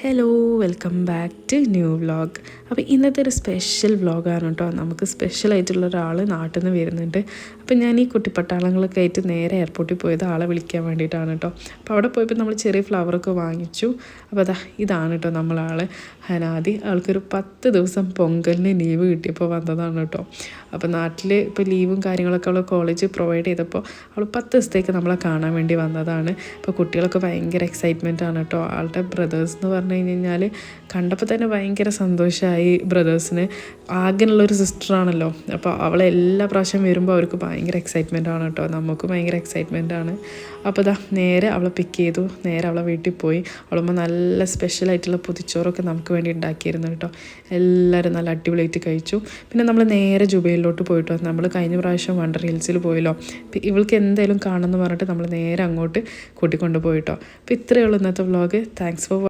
Hello, welcome back to new vlog. അപ്പോൾ ഇന്നത്തെ ഒരു സ്പെഷ്യൽ വ്ളോഗാണ് കേട്ടോ. നമുക്ക് സ്പെഷ്യലായിട്ടുള്ള ഒരാൾ നാട്ടിൽ നിന്ന് വരുന്നുണ്ട്. അപ്പോൾ ഞാൻ ഈ കുട്ടിപ്പട്ടാളങ്ങളൊക്കെ ആയിട്ട് നേരെ എയർപോർട്ടിൽ പോയത് ആളെ വിളിക്കാൻ വേണ്ടിയിട്ടാണ് കേട്ടോ. അപ്പോൾ അവിടെ പോയപ്പോൾ നമ്മൾ ചെറിയ ഫ്ലവറൊക്കെ വാങ്ങിച്ചു. അപ്പോൾ ഇതാണ് കേട്ടോ നമ്മളാൾ ഹനാദി. ആൾക്കൊരു 10 ദിവസം പൊങ്കലിന് ലീവ് കിട്ടിയപ്പോൾ വന്നതാണ് കേട്ടോ. അപ്പോൾ നാട്ടിൽ ഇപ്പോൾ ലീവും കാര്യങ്ങളൊക്കെ അവൾ കോളേജ് പ്രൊവൈഡ് ചെയ്തപ്പോൾ അവൾ 10 ദിവസത്തേക്ക് നമ്മളെ കാണാൻ വേണ്ടി വന്നതാണ്. അപ്പോൾ കുട്ടികളൊക്കെ ഭയങ്കര എക്സൈറ്റ്മെൻ്റ് ആണ് കേട്ടോ. ആളുടെ ബ്രദേഴ്സ് എന്ന് പറഞ്ഞു കഴിഞ്ഞാൽ കണ്ടപ്പോൾ തന്നെ ഭയങ്കര സന്തോഷമായി. ബ്രദേഴ്സിന് ആകെയുള്ളൊരു സിസ്റ്ററാണല്ലോ. അപ്പോൾ അവളെ എല്ലാ പ്രാവശ്യം വരുമ്പോൾ അവർക്ക് ഭയങ്കര എക്സൈറ്റ്മെൻ്റ് ആണ് കേട്ടോ. നമുക്ക് ഭയങ്കര എക്സൈറ്റ്മെൻ്റ് ആണ്. അപ്പോൾ നേരെ അവളെ പിക്ക് ചെയ്തു, നേരെ അവളെ വീട്ടിൽ പോയി. അവളുമ്പോൾ നല്ല സ്പെഷ്യലായിട്ടുള്ള പൊതിച്ചോറൊക്കെ നമുക്ക് വേണ്ടി ഉണ്ടാക്കിയിരുന്നു കേട്ടോ. എല്ലാവരും നല്ല അടിപൊളിയായിട്ട് കഴിച്ചു. പിന്നെ നമ്മൾ നേരെ ജുബൈലിലോട്ട് പോയിട്ടോ. നമ്മൾ കഴിഞ്ഞ പ്രാവശ്യം വണ്ടർ ഹിൽസിൽ പോയല്ലോ. ഇവൾക്ക് എന്തായാലും കാണുമെന്ന് പറഞ്ഞിട്ട് നമ്മൾ നേരെ അങ്ങോട്ട് കൂട്ടിക്കൊണ്ട് പോയിട്ടോ. അപ്പോൾ ഇത്രയേ ഉള്ളൂ ഇന്നത്തെ വ്ളോഗ്. Thanks for